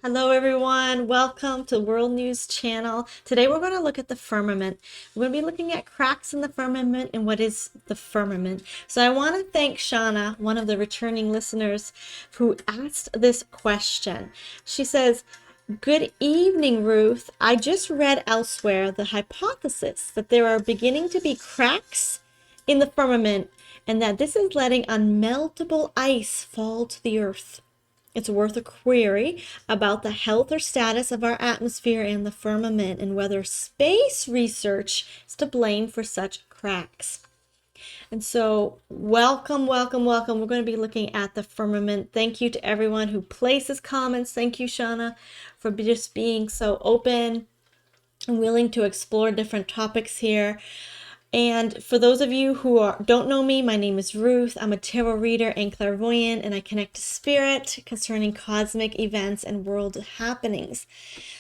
Hello everyone, welcome to World News Channel. Today we're going to look at the firmament. We're going to be looking at cracks in the firmament and what is the firmament. So I want to thank Shauna, one of the returning listeners, who asked this question. She says, "Good evening, Ruth. I just read elsewhere the hypothesis that there are beginning to be cracks in the firmament and that this is letting unmeltable ice fall to the earth. It's worth a query about the health or status of our atmosphere and the firmament and whether space research is to blame for such cracks." And so welcome. We're going to be looking at the firmament. Thank you to everyone who places comments. Thank you, Shauna, for just being so open and willing to explore different topics here. And for those of you who don't know me, my name is Ruth. I'm a tarot reader and clairvoyant, and I connect to spirit concerning cosmic events and world happenings.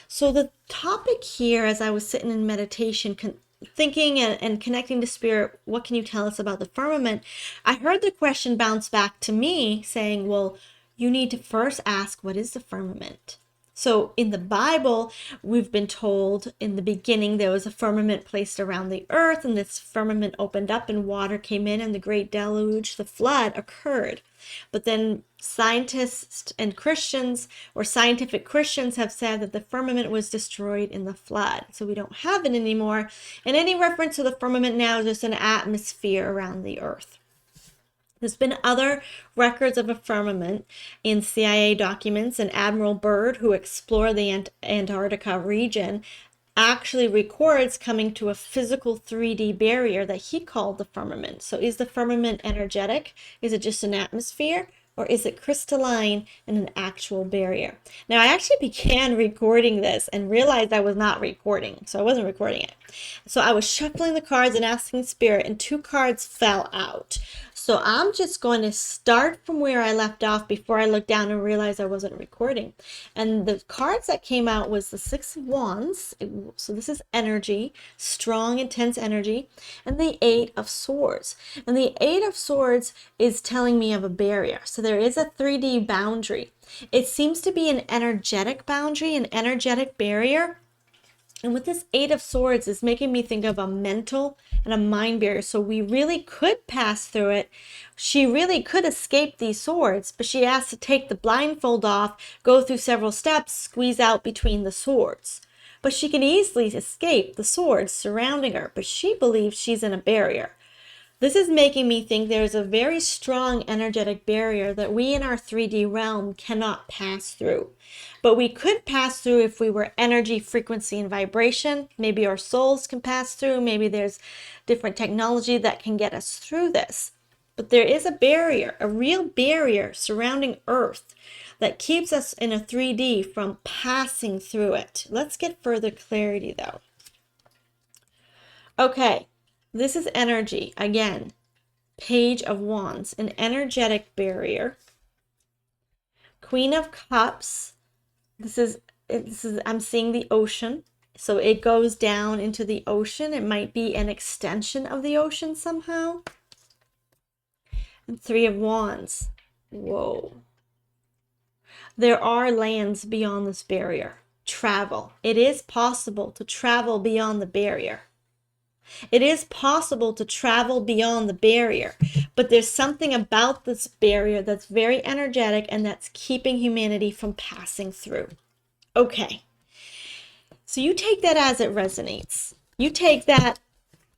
So the topic here, as I was sitting in meditation, thinking and connecting to spirit, what can you tell us about the firmament? I heard the question bounce back to me saying, well, you need to first ask, what is the firmament? So in the Bible, we've been told in the beginning there was a firmament placed around the earth, and this firmament opened up and water came in and the great deluge, the flood, occurred. But then scientists and Christians, or scientific Christians, have said that the firmament was destroyed in the flood. So we don't have it anymore. And any reference to the firmament now is just an atmosphere around the earth. There's been other records of a firmament in CIA documents, and Admiral Byrd, who explored the Antarctica region, actually records coming to a physical 3D barrier that he called the firmament. So is the firmament energetic? Is it just an atmosphere? Or is it crystalline and an actual barrier? Now, I actually began recording this and realized I was not recording, so I wasn't recording it. So I was shuffling the cards and asking spirit, and 2 cards fell out. So I'm just going to start from where I left off before I looked down and realized I wasn't recording. And the cards that came out was the 6 of Wands. So this is energy, strong, intense energy, and the 8 of Swords. And the 8 of Swords is telling me of a barrier. So there is a 3D boundary. It seems to be an energetic boundary, an energetic barrier. And with this 8 of Swords is making me think of a mental and a mind barrier. So we really could pass through it. She really could escape these swords, but she has to take the blindfold off, go through several steps, squeeze out between the swords. But she can easily escape the swords surrounding her, but she believes she's in a barrier. This is making me think there's a very strong energetic barrier that we in our 3D realm cannot pass through. But we could pass through if we were energy, frequency, and vibration. Maybe our souls can pass through. Maybe there's different technology that can get us through this. But there is a barrier, a real barrier surrounding Earth that keeps us in a 3D from passing through it. Let's get further clarity though. Okay. This is energy. Again, Page of Wands, an energetic barrier. Queen of Cups. This is I'm seeing the ocean. So it goes down into the ocean. It might be an extension of the ocean somehow. And 3 of Wands. Whoa. There are lands beyond this barrier. Travel. It is possible to travel beyond the barrier. It is possible to travel beyond the barrier, but there's something about this barrier that's very energetic and that's keeping humanity from passing through. Okay, so you take that as it resonates. You take that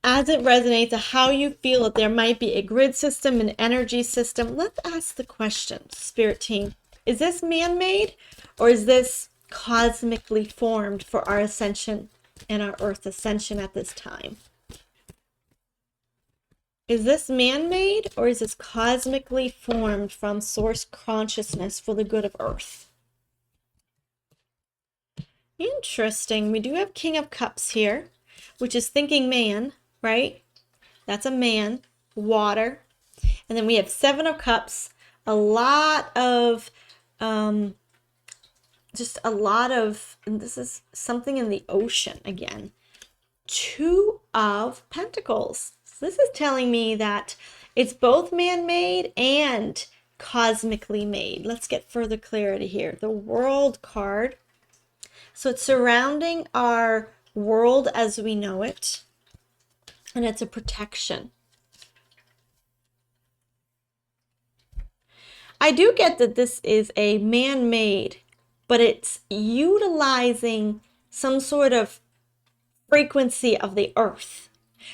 as it resonates to how you feel that there might be a grid system, an energy system. Let's ask the question, Spirit Team. Is this man-made or is this cosmically formed for our ascension and our Earth ascension at this time? Is this man-made or is this cosmically formed from source consciousness for the good of Earth? Interesting. We do have King of Cups here, which is thinking man, right? That's a man, water. And then we have 7 of Cups, a lot of, and this is something in the ocean again. 2 of Pentacles. So this is telling me that it's both man-made and cosmically made. Let's get further clarity here. The World card. So it's surrounding our world as we know it, and it's a protection. I do get that this is a man-made, but it's utilizing some sort of frequency of the earth.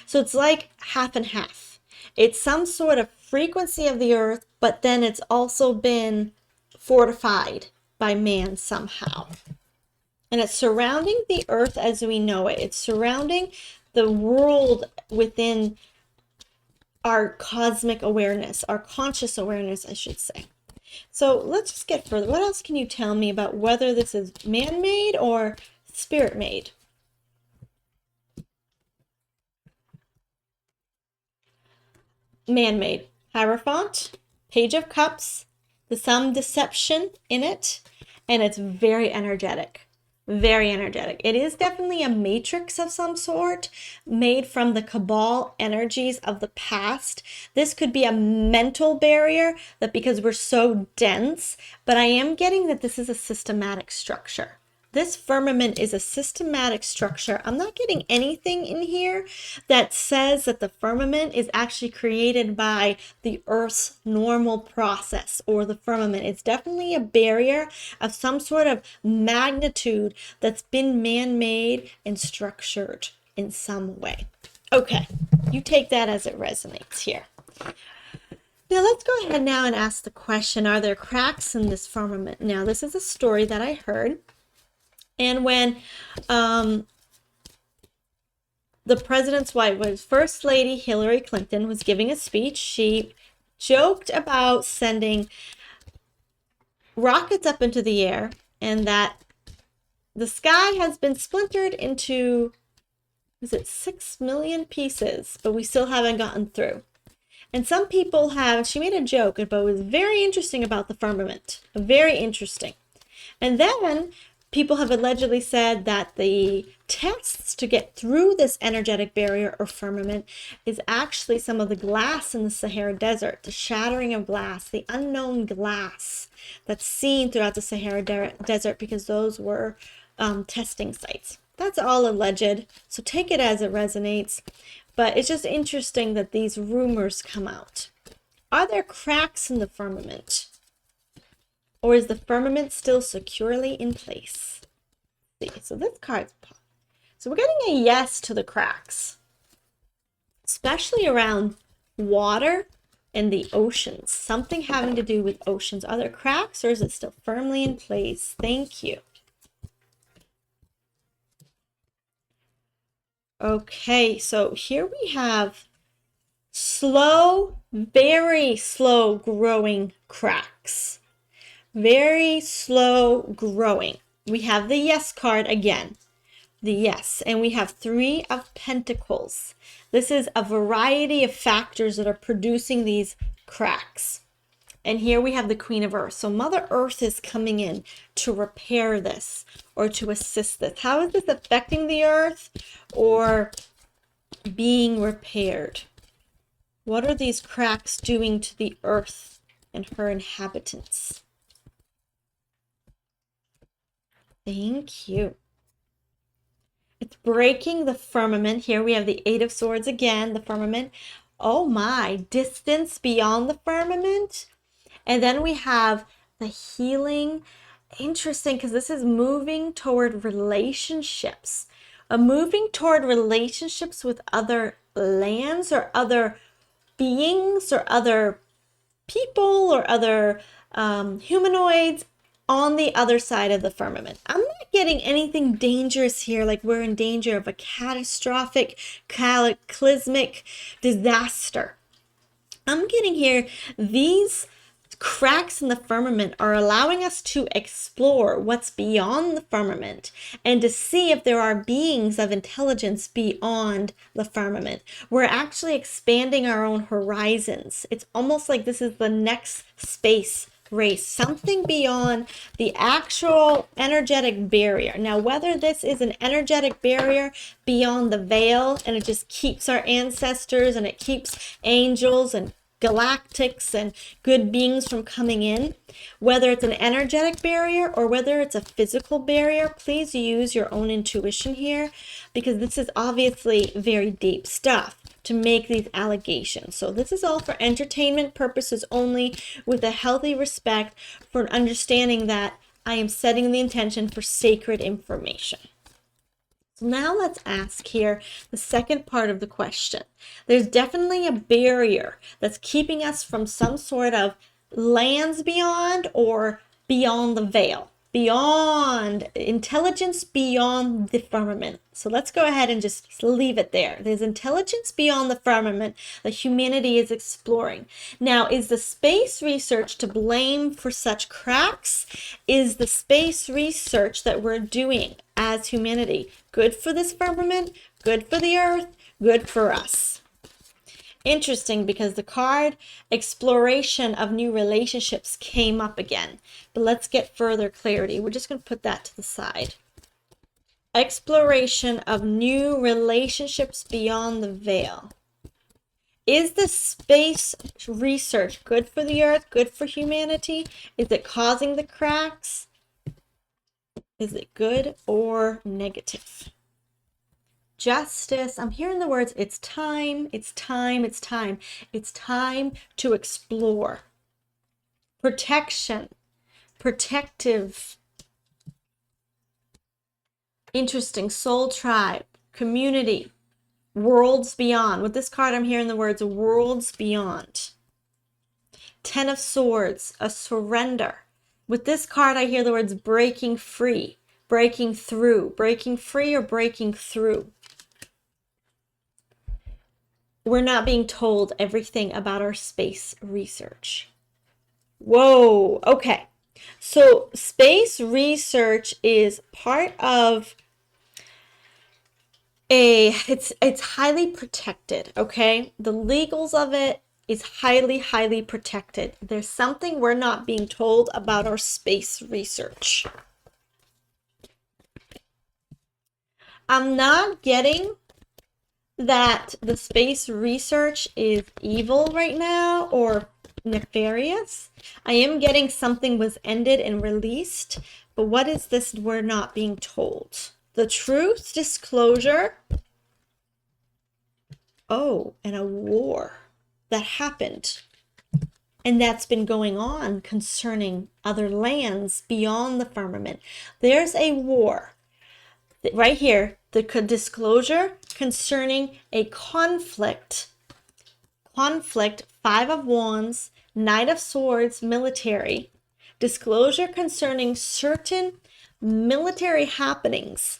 So it's like half and half. It's some sort of frequency of the earth, but then it's also been fortified by man somehow. And it's surrounding the earth as we know it. It's surrounding the world within our cosmic awareness, our conscious awareness, I should say. So let's just get further. What else can you tell me about whether this is man-made or spirit-made? Man-made. Hierophant, Page of Cups, there's some deception in it, and it's very energetic. Very energetic. It is definitely a matrix of some sort made from the cabal energies of the past. This could be a mental barrier that because we're so dense, but I am getting that this is a systematic structure. This firmament is a systematic structure. I'm not getting anything in here that says that the firmament is actually created by the Earth's normal process or the firmament. It's definitely a barrier of some sort of magnitude that's been man-made and structured in some way. Okay, you take that as it resonates here. Now let's go ahead now and ask the question, are there cracks in this firmament? Now this is a story that I heard. And when the president's wife was First Lady Hillary Clinton was giving a speech, she joked about sending rockets up into the air and that the sky has been splintered into, is it 6 million pieces, but we still haven't gotten through. And some people have, she made a joke, but it was very interesting about the firmament, very interesting. And then people have allegedly said that the tests to get through this energetic barrier or firmament is actually some of the glass in the Sahara Desert, the shattering of glass, the unknown glass that's seen throughout the Sahara Desert because those were testing sites. That's all alleged, so take it as it resonates. But it's just interesting that these rumors come out. Are there cracks in the firmament? Or is the firmament still securely in place? Let's see, so this card's popped. So we're getting a yes to the cracks, especially around water and the oceans. Something having to do with oceans. Are there cracks or is it still firmly in place? Thank you. Okay, so here we have slow, very slow growing cracks. Very slow growing. We have the yes card again. The yes. And we have 3 of Pentacles. This is a variety of factors that are producing these cracks. And here we have the Queen of Earth. So Mother Earth is coming in to repair this or to assist this. How is this affecting the Earth or being repaired? What are these cracks doing to the Earth and her inhabitants? Thank you. It's breaking the firmament. Here we have the 8 of Swords again, the firmament. Oh my, distance beyond the firmament. And then we have the healing. Interesting, because this is moving toward relationships. Moving toward relationships with other lands or other beings or other people or other humanoids on the other side of the firmament. I'm not getting anything dangerous here, like we're in danger of a catastrophic, cataclysmic disaster. I'm getting here, these cracks in the firmament are allowing us to explore what's beyond the firmament and to see if there are beings of intelligence beyond the firmament. We're actually expanding our own horizons. It's almost like this is the next space race, something beyond the actual energetic barrier. Now, whether this is an energetic barrier beyond the veil and it just keeps our ancestors and it keeps angels and galactics and good beings from coming in. Whether it's an energetic barrier or whether it's a physical barrier, please use your own intuition here, because this is obviously very deep stuff to make these allegations. So this is all for entertainment purposes only, with a healthy respect for understanding that I am setting the intention for sacred information. So now let's ask here the second part of the question. There's definitely a barrier that's keeping us from some sort of lands beyond or beyond the veil. Beyond intelligence, beyond the firmament. So let's go ahead and just leave it there. There's intelligence beyond the firmament that humanity is exploring. Now, is the space research to blame for such cracks? Is the space research that we're doing as humanity good for this firmament, good for the earth, good for us? Interesting, because the card exploration of new relationships came up again. But let's get further clarity. We're just going to put that to the side. Exploration of new relationships beyond the veil. Is the space research good for the earth, good for humanity? Is it causing the cracks? Is it good or negative? Justice. I'm hearing the words, it's time, it's time, it's time. It's time to explore. Protection, protective. Interesting. Soul tribe, community, worlds beyond. With this card, I'm hearing the words worlds beyond. Ten of Swords, a surrender. With this card, I hear the words breaking free, breaking through, breaking free or breaking through. We're not being told everything about our space research. Whoa, okay. So space research is part of it's highly protected, okay? The legals of it is highly protected. There's something we're not being told about our space research. I'm not getting that the space research is evil right now or nefarious. I am getting something was ended and released, but what is this we're not being told? The truth, disclosure. Oh, and a war that happened. And that's been going on concerning other lands beyond the firmament. There's a war. Right here, the disclosure concerning a conflict. Conflict, Five of Wands, Knight of Swords, military. Disclosure concerning certain military happenings.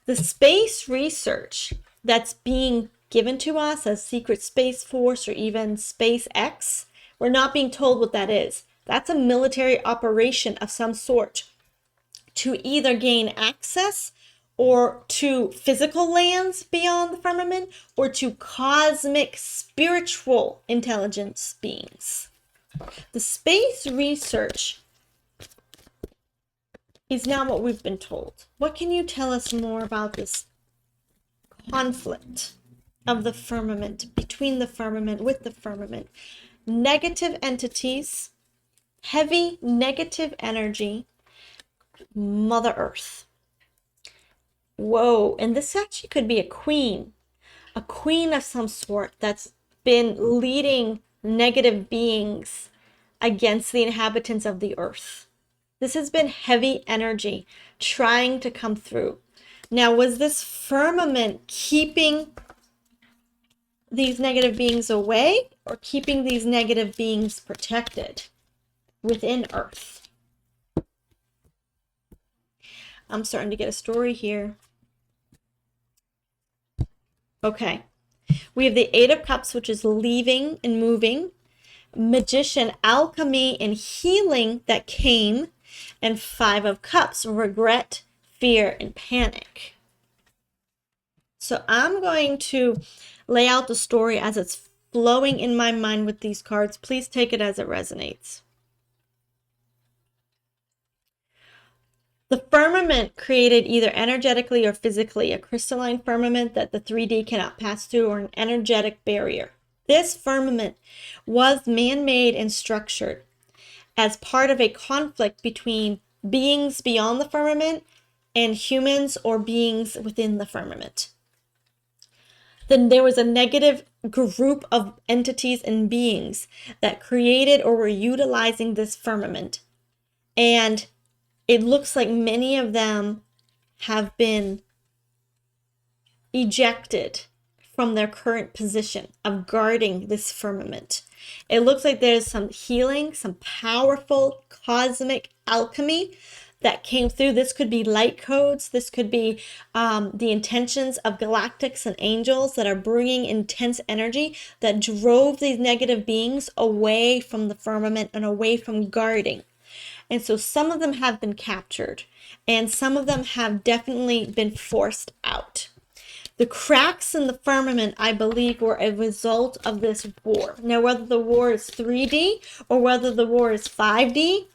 The space research that's being given to us as Secret Space Force or even SpaceX, we're not being told what that is. That's a military operation of some sort to either gain access or to physical lands beyond the firmament, or to cosmic spiritual intelligence beings. The space research is not what we've been told. What can you tell us more about this conflict of the firmament, between the firmament, with the firmament? Negative entities, heavy negative energy, Mother Earth. Whoa, and this actually could be a queen of some sort that's been leading negative beings against the inhabitants of the earth. This has been heavy energy trying to come through. Now, was this firmament keeping these negative beings away or keeping these negative beings protected within earth? I'm starting to get a story here. Okay, we have the Eight of Cups, which is leaving and moving. Magician, alchemy and healing that came. And Five of Cups, regret, fear, and panic. So I'm going to lay out the story as it's flowing in my mind with these cards. Please take it as it resonates. The firmament created either energetically or physically, a crystalline firmament that the 3D cannot pass through, or an energetic barrier. This firmament was man-made and structured as part of a conflict between beings beyond the firmament and humans or beings within the firmament. Then there was a negative group of entities and beings that created or were utilizing this firmament. And it looks like many of them have been ejected from their current position of guarding this firmament. It looks like there's some healing, some powerful cosmic alchemy that came through. This could be light codes. This could be the intentions of galactics and angels that are bringing intense energy that drove these negative beings away from the firmament and away from guarding. And so some of them have been captured, and some of them have definitely been forced out. The cracks in the firmament, I believe, were a result of this war. Now, whether the war is 3D or whether the war is 5D,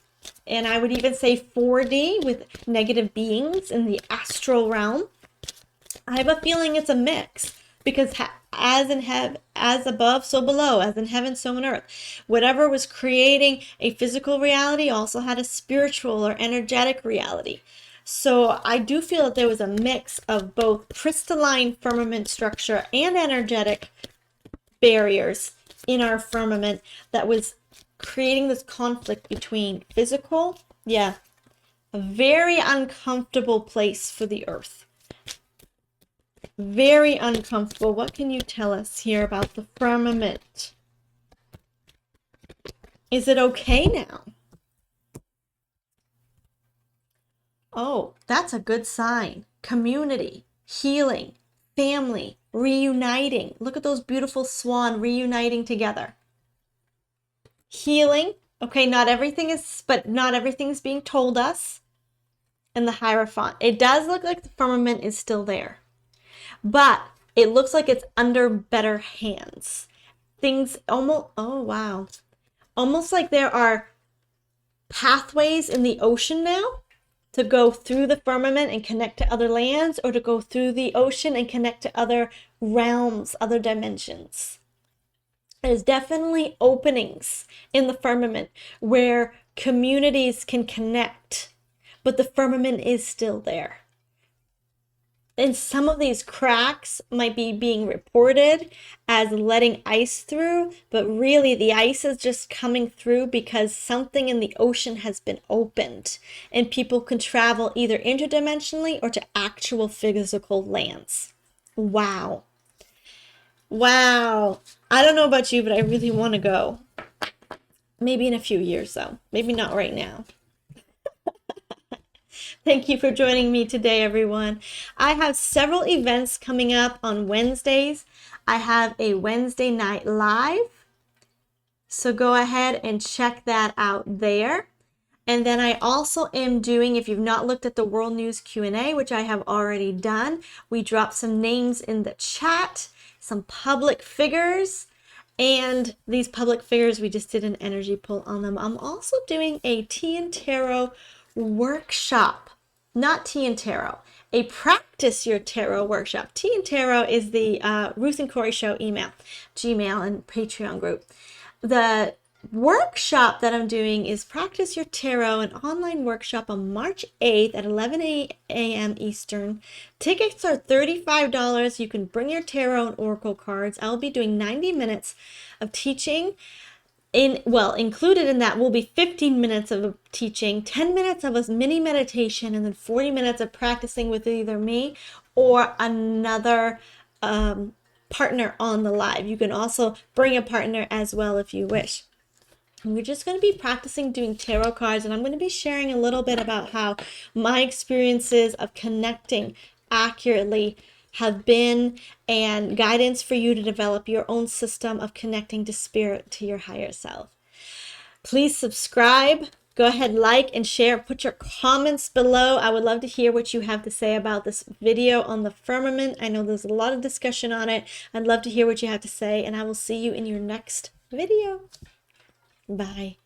and I would even say 4D with negative beings in the astral realm, I have a feeling it's a mix, because as above, so below, as in heaven, so on earth. Whatever was creating a physical reality also had a spiritual or energetic reality. So I do feel that there was a mix of both crystalline firmament structure and energetic barriers in our firmament that was creating this conflict between physical, a very uncomfortable place for the earth. Very uncomfortable. What can you tell us here about the firmament? Is it okay now? Oh, that's a good sign. Community, healing, family, reuniting. Look at those beautiful swan reuniting together. Healing. Okay, not everything is being told us in the Hierophant. It does look like the firmament is still there, but it looks like it's under better hands. Things almost, oh wow. Almost like there are pathways in the ocean now to go through the firmament and connect to other lands, or to go through the ocean and connect to other realms, other dimensions. There's definitely openings in the firmament where communities can connect, but the firmament is still there. And some of these cracks might be being reported as letting ice through, but really the ice is just coming through because something in the ocean has been opened and people can travel either interdimensionally or to actual physical lands. Wow. Wow. I don't know about you, but I really want to go. Maybe in a few years, though. Maybe not right now. Thank you for joining me today, everyone. I have several events coming up on Wednesdays. I have a Wednesday night live, so go ahead and check that out there. And then I also am doing, if you've not looked at the World News Q&A, which I have already done, we dropped some names in the chat, some public figures. And these public figures, we just did an energy pull on them. I'm also doing a tea and tarot workshop. Not tea and tarot, a practice your tarot workshop. Tea and tarot is the Ruth and Corey Show email, Gmail, and Patreon group. The workshop that I'm doing is Practice Your Tarot, an online workshop on March 8th at 11 a.m. Eastern. Tickets are $35. You can bring your tarot and oracle cards. I'll be doing 90 minutes of teaching. Included in that will be 15 minutes of teaching, 10 minutes of a mini meditation, and then 40 minutes of practicing with either me or another partner on the live. You can also bring a partner as well if you wish. And we're just going to be practicing doing tarot cards, and I'm going to be sharing a little bit about how my experiences of connecting accurately have been, and guidance for you to develop your own system of connecting to spirit, to your higher self. Please subscribe. Go ahead, like and share. Put your comments below. I would love to hear what you have to say about this video on the firmament. I know there's a lot of discussion on it. I'd love to hear what you have to say, and I will see you in your next video. Bye.